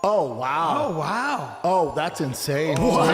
Oh, wow. Oh, wow. Oh, that's insane. What?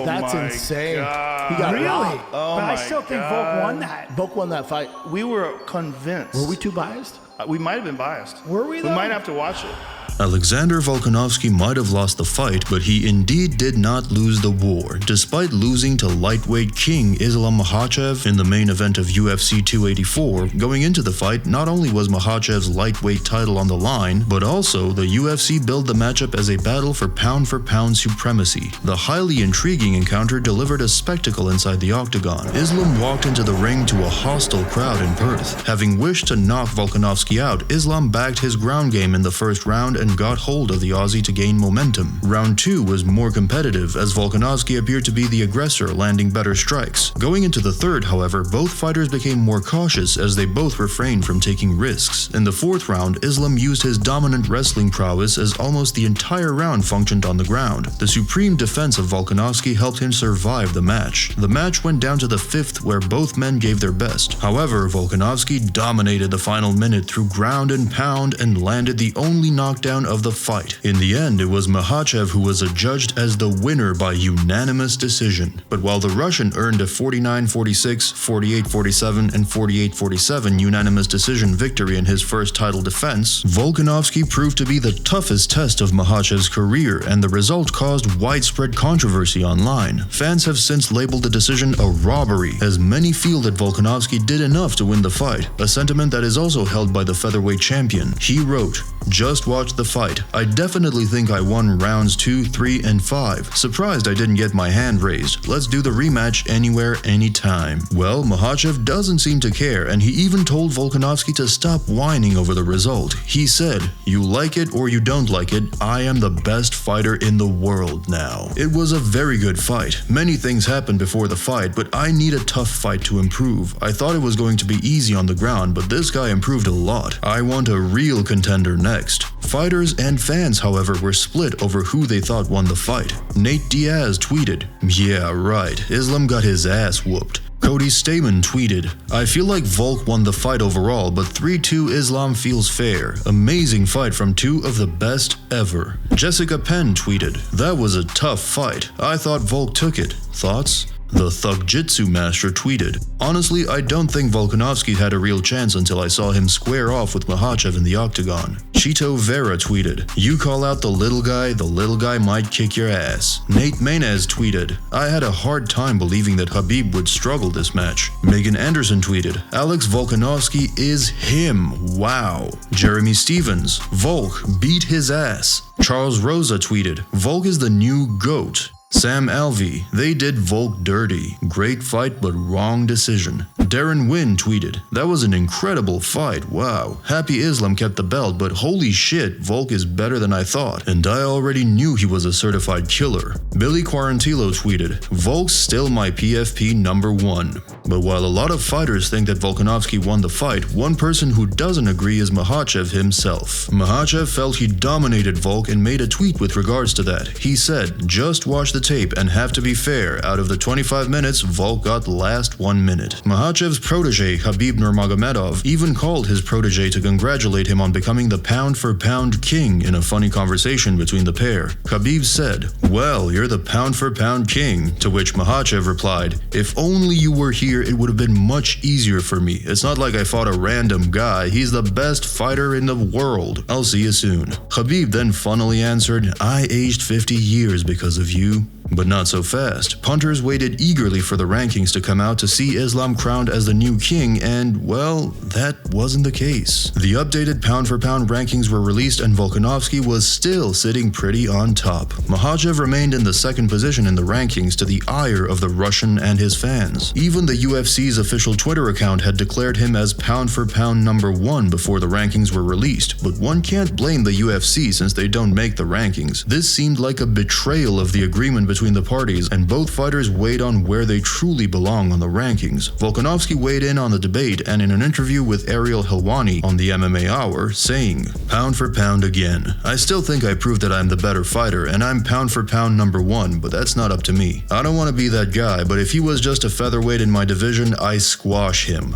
That's my insane. God. He got Really? rocked. But I still think Volk won that. Volk won that fight. We were convinced. Were we too biased? We might have been biased. Were we, though? We might have to watch it. Alexander Volkanovski might have lost the fight, but he indeed did not lose the war, despite losing to lightweight king Islam Makhachev in the main event of UFC 284. Going into the fight, not only was Makhachev's lightweight title on the line, but also the UFC billed the matchup as a battle for pound supremacy. The highly intriguing encounter delivered a spectacle inside the Octagon. Islam walked into the ring to a hostile crowd in Perth. Having wished to knock Volkanovski out, Islam backed his ground game in the first round and got hold of the Aussie to gain momentum. Round 2 was more competitive, as Volkanovski appeared to be the aggressor, landing better strikes. Going into the third, however, both fighters became more cautious as they both refrained from taking risks. In the fourth round, Islam used his dominant wrestling prowess as almost the entire round functioned on the ground. The supreme defense of Volkanovski helped him survive the match. The match went down to the fifth, where both men gave their best. However, Volkanovski dominated the final minute through ground and pound and landed the only knockdown of the fight. In the end, it was Makhachev who was adjudged as the winner by unanimous decision. But while the Russian earned a 49-46, 48-47, and 48-47 unanimous decision victory in his first title defense, Volkanovski proved to be the toughest test of Makhachev's career, and the result caused widespread controversy online. Fans have since labeled the decision a robbery, as many feel that Volkanovski did enough to win the fight, a sentiment that is also held by the featherweight champion. He wrote, "Just watch the fight. I definitely think I won rounds 2, 3, and 5. Surprised I didn't get my hand raised. Let's do the rematch anywhere, anytime." Well, Makhachev doesn't seem to care, and he even told Volkanovski to stop whining over the result. He said, "You like it or you don't like it, I am the best fighter in the world now." It was a very good fight. Many things happened before the fight, but I need a tough fight to improve. I thought it was going to be easy on the ground, but this guy improved a lot. I want a real contender next. Fighters and fans, however, were split over who they thought won the fight. Nate Diaz tweeted, "Yeah, right, Islam got his ass whooped." Cody Stamen tweeted, "I feel like Volk won the fight overall, but 3-2 Islam feels fair. Amazing fight from two of the best ever." Jessica Penn tweeted, "That was a tough fight. I thought Volk took it. Thoughts?" The Thug Jitsu Master tweeted, "Honestly, I don't think Volkanovski had a real chance until I saw him square off with Makhachev in the Octagon." Chito Vera tweeted, "You call out the little guy might kick your ass." Nate Maynez tweeted, "I had a hard time believing that Khabib would struggle this match." Megan Anderson tweeted, "Alex Volkanovski is him. Wow." Jeremy Stevens, "Volk beat his ass." Charles Rosa tweeted, "Volk is the new GOAT." Sam Alvey, "They did Volk dirty. Great fight but wrong decision." Darren Wynn tweeted, "That was an incredible fight. Wow. Happy Islam kept the belt, but holy shit, Volk is better than I thought. And I already knew he was a certified killer." Billy Quarantillo tweeted, "Volk's still my PFP #1. But while a lot of fighters think that Volkanovski won the fight, one person who doesn't agree is Makhachev himself. Makhachev felt he dominated Volk and made a tweet with regards to that. He said, "Just watch the tape and have to be fair. Out of the 25 minutes, Volk got the last 1 minute." Makhachev's protege, Khabib Nurmagomedov, even called his protege to congratulate him on becoming the pound-for-pound king in a funny conversation between the pair. Khabib said, "Well, you're the pound-for-pound king," to which Makhachev replied, "If only you were here, it would have been much easier for me. It's not like I fought a random guy. He's the best fighter in the world. I'll see you soon." Khabib then funnily answered, "I aged 50 years because of you." But not so fast. Punters waited eagerly for the rankings to come out to see Islam crowned as the new king, and, well, that wasn't the case. The updated pound-for-pound rankings were released and Volkanovski was still sitting pretty on top. Makhachev remained in the second position in the rankings to the ire of the Russian and his fans. Even the UFC's official Twitter account had declared him as pound-for-pound #1 before the rankings were released, but one can't blame the UFC since they don't make the rankings. This seemed like a betrayal of the agreement between the parties, and both fighters weighed on where they truly belong on the rankings. Volkanovski weighed in on the debate and in an interview with Ariel Helwani on the MMA Hour, saying, "Pound for pound again. I still think I proved that I'm the better fighter, and I'm pound for pound #1, but that's not up to me. I don't want to be that guy, but if he was just a featherweight in my division, I'd squash him,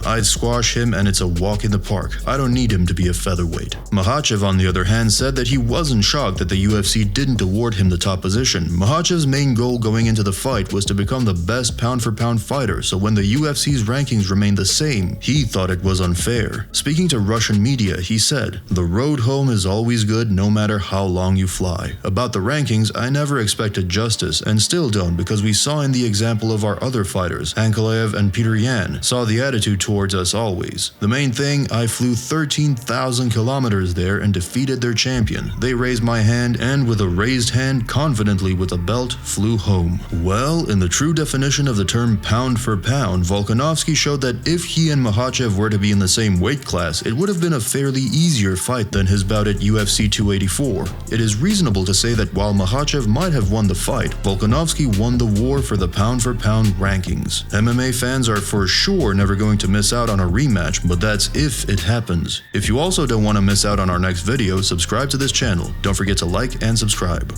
and it's a walk in the park. I don't need him to be a featherweight." Makhachev, on the other hand, said that he wasn't shocked that the UFC didn't award him the top position. Makhachev's main goal going into the fight was to become the best pound-for-pound fighter, so when the UFC's rankings remained the same, he thought it was unfair. Speaking to Russian media, he said, "The road home is always good no matter how long you fly. About the rankings, I never expected justice, and still don't, because we saw in the example of our other fighters, Ankalaev and Peter Yan, saw the attitude towards us always. The main thing, I flew 13,000 kilometers there and defeated their champion. They raised my hand, and with a raised hand, confidently with a belt, flew home." Well, in the true definition of the term pound for pound, Volkanovski showed that if he and Makhachev were to be in the same weight class, it would have been a fairly easier fight than his bout at UFC 284. It is reasonable to say that while Makhachev might have won the fight, Volkanovski won the war for the pound for pound rankings. MMA fans are for sure never going to miss out on a rematch, but that's if it happens. If you also don't want to miss out on our next video, subscribe to this channel. Don't forget to like and subscribe.